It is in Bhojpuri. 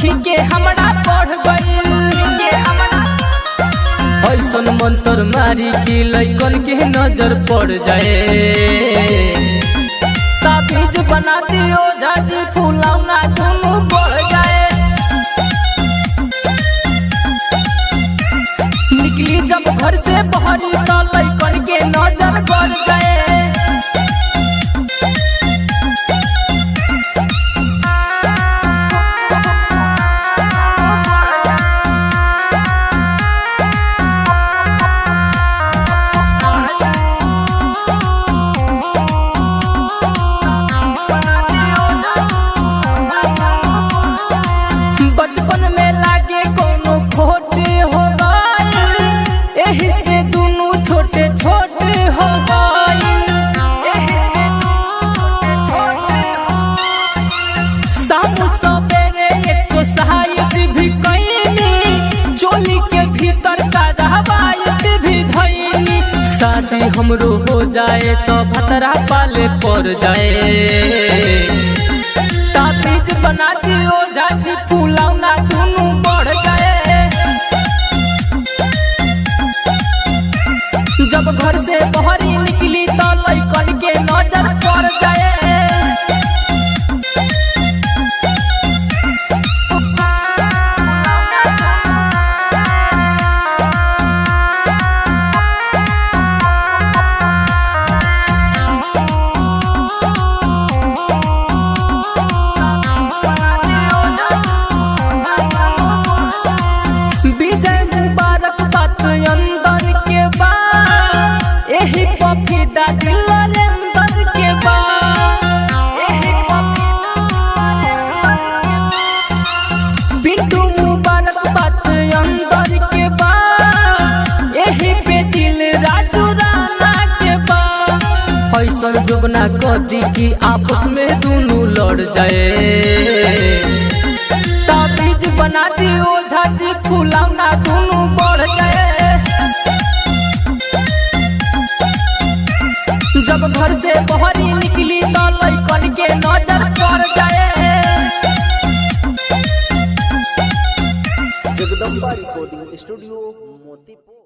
सखी के हमरा बढ़ गइल। ऐसन मंत्र मारी कि लइकन के नजर पड़ जाए। ताबीज बना दियो झाजी फुलौना दुनू बढ़ जाए। निकली जब घर से बहरी तो लइकन के नजर गड़ जाए। बचपन में लागे कोनो खोटे हो गइल, एही से दुनू छोटे छोटे हो गइल। सामु सबेरे 160 भी कइनी, चोली के भीतर का रवायत भी धइनी। शादी हमरो हो जाए तो भतरा पाले पड़ जाए। ताबीज बना दियो झाजी फुलौना दुनू बढ़ जाए। जब घर से बहरी निकली तो लइकन के नजर पड़ जाए। विजय मुबारक बात अंदर के बा, एही पफीदा दिल अंदर के बा। बिट्टू मुबारक बात अंदर के बा, एही पे दिल राजू राना के बा। ऐसन जुगना कदी की आपस में दुनू लड़ जाए। ताबीज बना दियो झाजी फुलौना दुनू बढ़ जाए। जब घर से बहरी निकली तो लइकन के नजर पड़ जाए। Jagdamba recording studio Motipur.